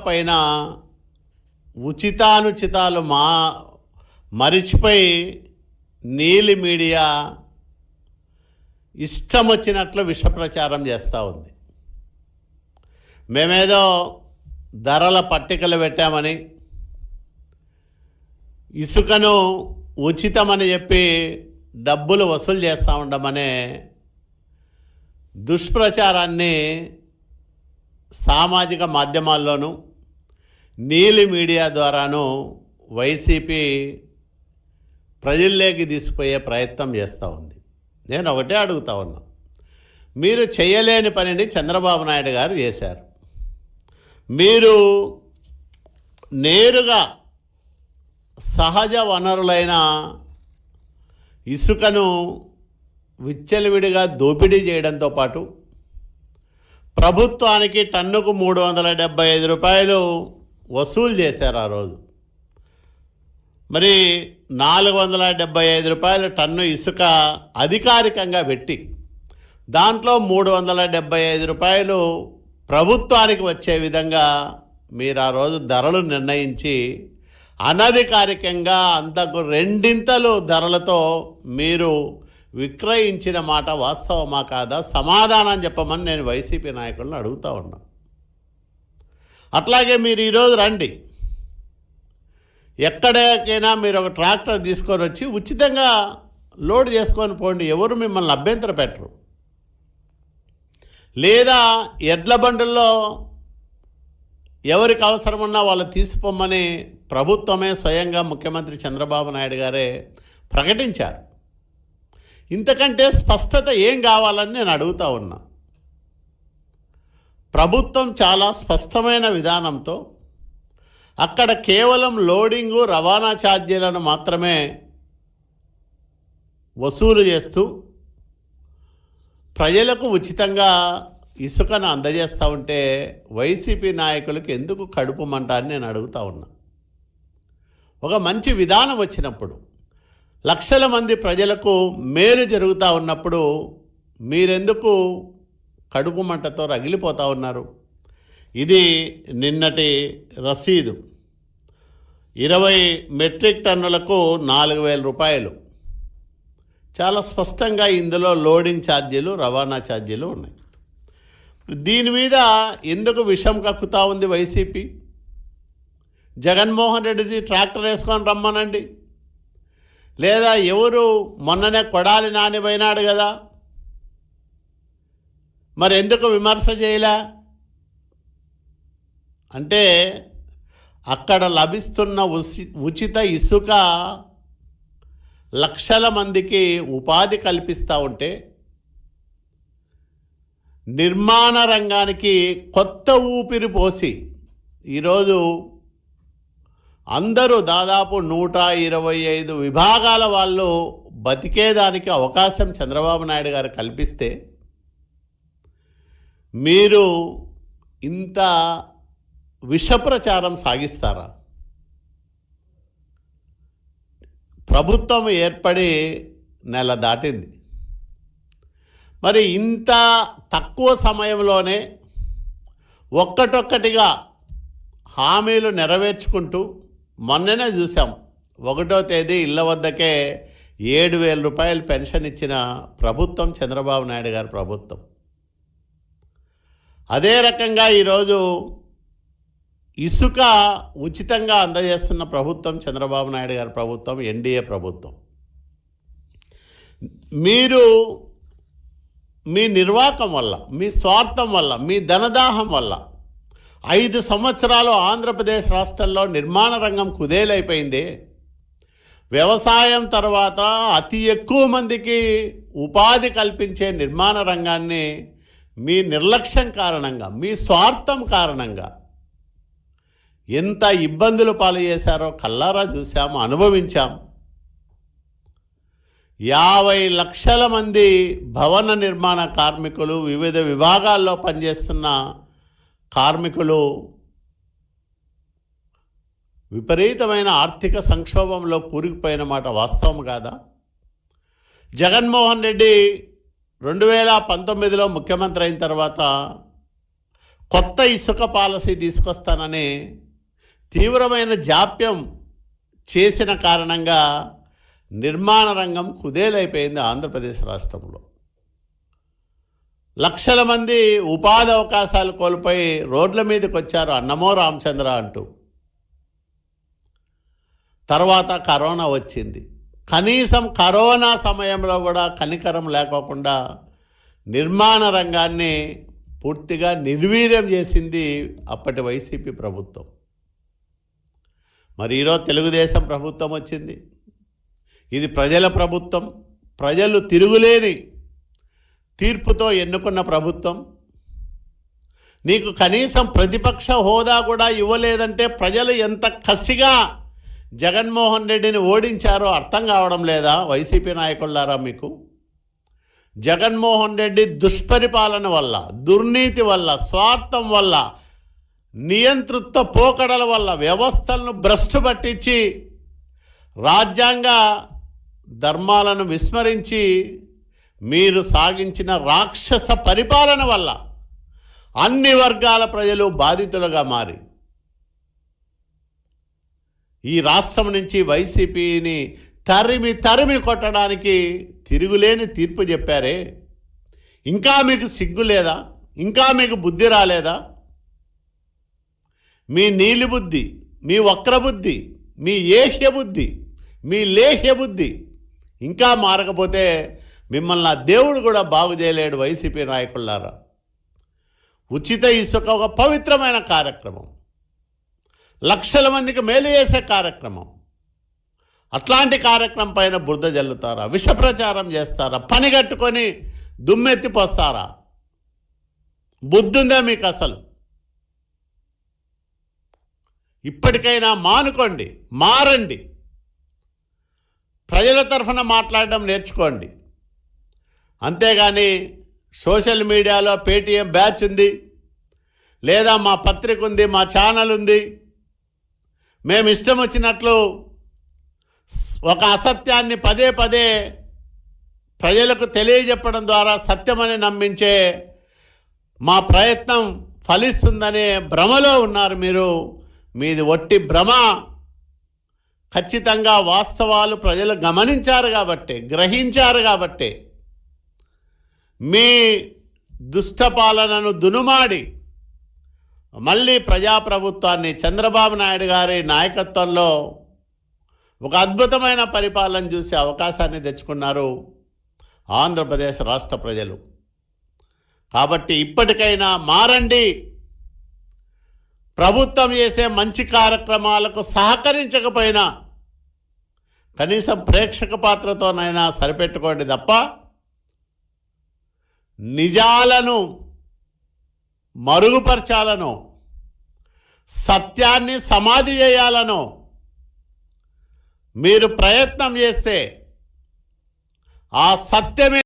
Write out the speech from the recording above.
పైన ఉచితానుచితాలు మరిచిపోయి నీలి మీడియా ఇష్టం వచ్చినట్లు విష ప్రచారం చేస్తూ ఉంది. మేమేదో ధరల పట్టికలు పెట్టామని, ఇసుకను ఉచితమని చెప్పి డబ్బులు వసూలు చేస్తూ ఉండమనే దుష్ప్రచారాన్ని సామాజిక మాధ్యమాల్లోనూ నీలి మీడియా ద్వారాను వైసీపీ ప్రజల్లోకి తీసుకుపోయే ప్రయత్నం చేస్తూ ఉంది. నేను ఒకటే అడుగుతా ఉన్నా, మీరు చేయలేని పనిని చంద్రబాబు నాయుడు గారు చేశారు. మీరు నేరుగా సహజ వనరులైన ఇసుకను విచ్చలవిడిగా దోపిడీ చేయడంతో పాటు ప్రభుత్వానికి టన్నుకు 375 రూపాయలు వసూలు చేశారు. ఆ రోజు మరి 475 రూపాయల టన్ను ఇసుక అధికారికంగా పెట్టి దాంట్లో 375 రూపాయలు ప్రభుత్వానికి వచ్చే విధంగా మీరు ఆ రోజు ధరలు నిర్ణయించి అనధికారికంగా అంతకు రెండింతలు ధరలతో మీరు విక్రయించిన మాట వాస్తవమా కాదా? సమాధానం చెప్పమని నేను వైసీపీ నాయకులను అడుగుతూ ఉన్నా. అట్లాగే మీరు ఈరోజు రండి, ఎక్కడికైనా మీరు ఒక ట్రాక్టర్ తీసుకొని వచ్చి ఉచితంగా లోడ్ చేసుకొని పోండి, ఎవరు మిమ్మల్ని అభ్యంతర పెట్టరు. లేదా ఎడ్ల బండుల్లో ఎవరికి అవసరమన్నా వాళ్ళు తీసిపోమని ప్రభుత్వమే స్వయంగా ముఖ్యమంత్రి చంద్రబాబు నాయుడు గారే ప్రకటించారు. ఇంతకంటే స్పష్టత ఏం కావాలని నేను అడుగుతూ ఉన్నా. ప్రభుత్వం చాలా స్పష్టమైన విధానంతో అక్కడ కేవలం లోడింగు రవాణా ఛార్జీలను మాత్రమే వసూలు చేస్తూ ప్రజలకు ఉచితంగా ఇసుకను అందజేస్తూ ఉంటే వైసీపీ నాయకులకు ఎందుకు కడుపు మంట అని నేను అడుగుతూ ఉన్నా. ఒక మంచి విధానం వచ్చినప్పుడు, లక్షల మంది ప్రజలకు మేలు జరుగుతూ ఉన్నప్పుడు మీరెందుకు కడుపు మంటతో రగిలిపోతూ ఉన్నారు? ఇది నిన్నటి రసీదు, 20 మెట్రిక్ టన్నులకు 4,000 రూపాయలు. చాలా స్పష్టంగా ఇందులో లోడింగ్ ఛార్జీలు, రవాణా ఛార్జీలు ఉన్నాయి. దీని మీద ఎందుకు విషం కక్కుతా ఉంది వైసీపీ? జగన్మోహన్ రెడ్డిని ట్రాక్టర్ వేసుకొని రమ్మనండి, లేదా ఎవరు మొన్ననే కొడాలి నాని పోయినాడు కదా, మరి ఎందుకు విమర్శ చేయలే? అంటే అక్కడ లభిస్తున్న ఉచిత ఇసుక లక్షల మందికి ఉపాధి కల్పిస్తూ ఉంటే నిర్మాణ రంగానికి కొత్త ఊపిరి పోసి ఈరోజు అందరూ దాదాపు 125 విభాగాల వాళ్ళు బతికేదానికి అవకాశం చంద్రబాబు నాయుడు గారు కల్పిస్తే మీరు ఇంత విషప్రచారం సాగిస్తారా? ప్రభుత్వం ఏర్పడి నెల దాటింది, మరి ఇంత తక్కువ సమయంలోనే ఒక్కటొక్కటిగా హామీలు నెరవేర్చుకుంటూ మొన్ననే చూసాం, 1వ తేదీ ఇళ్ల వద్దకే 7,000 రూపాయలు పెన్షన్ ఇచ్చిన ప్రభుత్వం చంద్రబాబు నాయుడు గారి ప్రభుత్వం. అదే రకంగా ఈరోజు ఇసుక ఉచితంగా అందజేస్తున్న ప్రభుత్వం చంద్రబాబు నాయుడు గారి ప్రభుత్వం, ఎన్డీఏ ప్రభుత్వం. మీరు మీ నిర్వాకం వల్ల, మీ స్వార్థం వల్ల, మీ ధనదాహం వల్ల 5 సంవత్సరాలు ఆంధ్రప్రదేశ్ రాష్ట్రంలో నిర్మాణ రంగం కుదేలైపోయింది. వ్యవసాయం తర్వాత అతి ఎక్కువ మందికి ఉపాధి కల్పించే నిర్మాణ రంగాన్ని మీ నిర్లక్ష్యం కారణంగా, మీ స్వార్థం కారణంగా ఎంత ఇబ్బందులు పాలు చేశారో కల్లారా చూసాము, అనుభవించాం. 50 లక్షల మంది భవన నిర్మాణ కార్మికులు, వివిధ విభాగాల్లో పనిచేస్తున్న కార్మికులు విపరీతమైన ఆర్థిక సంక్షోభంలో కూరుకుపోయిన మాట వాస్తవం కాదా? జగన్మోహన్ రెడ్డి 2019లో ముఖ్యమంత్రి అయిన తర్వాత కొత్త ఇసుక పాలసీ తీసుకొస్తానని తీవ్రమైన జాప్యం చేసిన కారణంగా నిర్మాణ రంగం కుదేలైపోయింది ఆంధ్రప్రదేశ్ రాష్ట్రంలో. లక్షల మంది ఉపాధి అవకాశాలు కోల్పోయి రోడ్ల మీదకి వచ్చారు అన్నమో రామచంద్ర అంటూ. తర్వాత కరోనా వచ్చింది. కనీసం కరోనా సమయంలో కూడా కనికరం లేకోకుండా నిర్మాణ రంగాన్ని పూర్తిగా నిర్వీర్యం చేసింది అప్పటి వైసీపీ ప్రభుత్వం. మరి ఈరోజు తెలుగుదేశం ప్రభుత్వం వచ్చింది. ఇది ప్రజల ప్రభుత్వం, ప్రజలు తిరుగులేని తీర్పుతో ఎన్నుకున్న ప్రభుత్వం. నీకు కనీసం ప్రతిపక్ష హోదా కూడా ఇవ్వలేదంటే ప్రజలు ఎంత కసిగా జగన్మోహన్ రెడ్డిని ఓడించారో అర్థం కావడం లేదా వైసీపీ నాయకులారా మీకు? జగన్మోహన్ రెడ్డి దుష్పరిపాలన వల్ల, దుర్నీతి వల్ల, స్వార్థం వల్ల, నియంతృత్వ పోకడల వల్ల వ్యవస్థలను భ్రష్టు పట్టించి రాజ్యాంగ ధర్మాలను విస్మరించి మీరు సాగించిన రాక్షస పరిపాలన వల్ల అన్ని వర్గాల ప్రజలు బాధితులుగా మారి ఈ రాష్ట్రం నుంచి వైసీపీని తరిమి తరిమి కొట్టడానికి తిరుగులేని తీర్పు చెప్పారే. ఇంకా మీకు సిగ్గు లేదా? ఇంకా మీకు బుద్ధి రాలేదా? మీ నీలి బుద్ధి, మీ వక్రబుద్ధి, మీ ఏహ్య బుద్ధి, మీ లేహ్య బుద్ధి ఇంకా మారకపోతే మిమ్మల్ని ఆ దేవుడు కూడా బాగు చేయలేడు. వైసీపీ నాయకులారా, ఉచిత ఇసుక ఒక పవిత్రమైన కార్యక్రమం, లక్షల మందికి మేలు చేసే కార్యక్రమం. అట్లాంటి కార్యక్రమం పైన బురద జల్లుతారా? విష ప్రచారం చేస్తారా? పని కట్టుకొని దుమ్మెత్తిపోస్తారా? బుద్ధుందా మీకు అసలు? ఇప్పటికైనా మానుకోండి, మారండి, ప్రజల తరఫున మాట్లాడడం నేర్చుకోండి. అంతేగాని సోషల్ మీడియాలో పేటీఎం బ్యాచ్ ఉంది, లేదా మా పత్రిక ఉంది, మా ఛానల్ ఉంది, మేము ఇష్టం వచ్చినట్లు ఒక అసత్యాన్ని పదే పదే ప్రజలకు తెలియజెప్పడం ద్వారా సత్యమని నమ్మించే మా ప్రయత్నం ఫలిస్తుందనే భ్రమలో ఉన్నారు మీరు. మీది ఒట్టి భ్రమ. ఖచ్చితంగా వాస్తవాలు ప్రజలు గమనించారు కాబట్టి, గ్రహించారు కాబట్టి మీ దుష్టపాలనను దునుమాడి మళ్ళీ ప్రజాప్రభుత్వాన్ని చంద్రబాబు నాయుడు గారి నాయకత్వంలో ఒక అద్భుతమైన పరిపాలన చూసే అవకాశాన్ని తెచ్చుకున్నారు ఆంధ్రప్రదేశ్ రాష్ట్ర ప్రజలు. కాబట్టి ఇప్పటికైనా మారండి. ప్రభుత్వం చేసే మంచి కార్యక్రమాలకు సహకరించకపోయినా కనీసం ప్రేక్షక పాత్రతోనైనా సరిపెట్టుకోండి తప్ప నిజాలను మరుగుపరచాలనో, సత్యాన్ని సమాధి చేయాలనో మీరు ప్రయత్నం చేస్తే ఆ సత్యమే